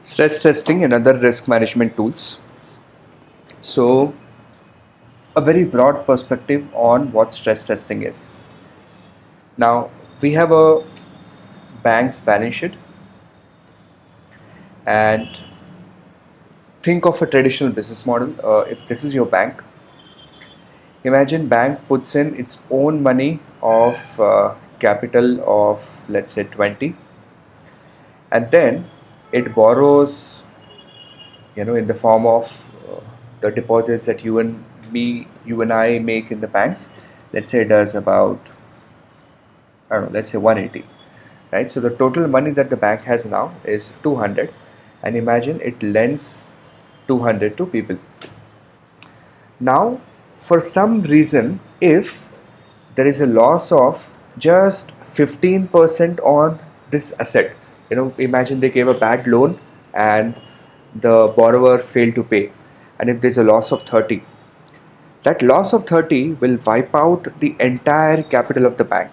Stress testing and other risk management tools. So, a very broad perspective on what stress testing is. Now, we have a bank's balance sheet, and think of a traditional business model. If this is your bank, imagine bank puts in its own money of capital of, let's say, 20, and then it borrows, in the form of the deposits that you and I make in the banks. Let's say it does about, I don't know, let's say 180, right? So the total money that the bank has now is 200, and imagine it lends 200 to people. Now, for some reason, if there is a loss of just 15% on this asset, imagine they gave a bad loan and the borrower failed to pay, and if there's a loss of 30, that loss of 30 will wipe out the entire capital of the bank,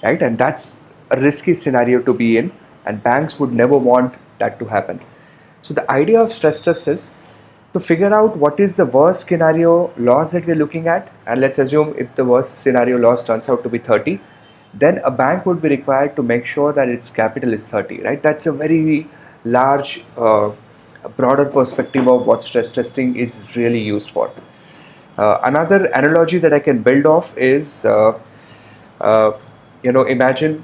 right? And that's a risky scenario to be in, and banks would never want that to happen. So the idea of stress test is to figure out what is the worst scenario loss that we're looking at, and let's assume if the worst scenario loss turns out to be 30, then a bank would be required to make sure that its capital is 30, right? That's a very large, a broader perspective of what stress testing is really used for. Another analogy that I can build off is, uh, imagine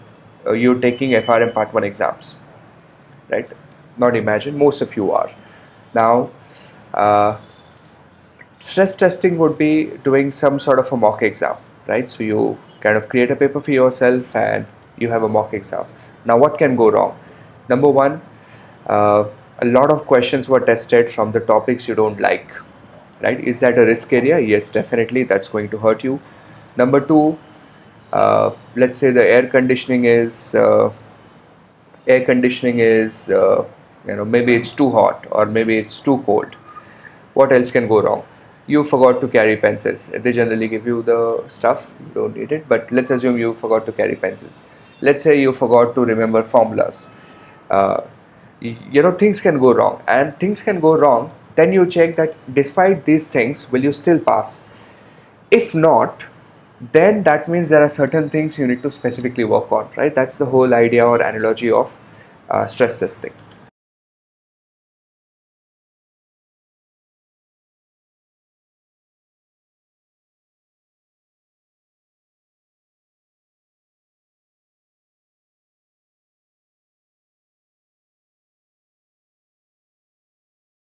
you're taking FRM Part 1 exams, right? Not imagine, most of you are. Now, uh, stress testing would be doing some sort of a mock exam, right? So you kind of create a paper for yourself and you have a mock exam. Now, what can go wrong? Number one, a lot of questions were tested from the topics you don't like, right? Is that a risk area? Yes, definitely, that's going to hurt you. Number two, let's say the air conditioning is maybe it's too hot or maybe it's too cold. What else can go wrong? You forgot to carry pencils. They generally give you the stuff, you don't need it, but let's assume you forgot to carry pencils. Let's say you forgot to remember formulas. uh, things can go wrong, and things can go wrong. Then you check that despite these things, will you still pass? If not, then that means there are certain things you need to specifically work on, right? That's the whole idea or analogy of stress testing.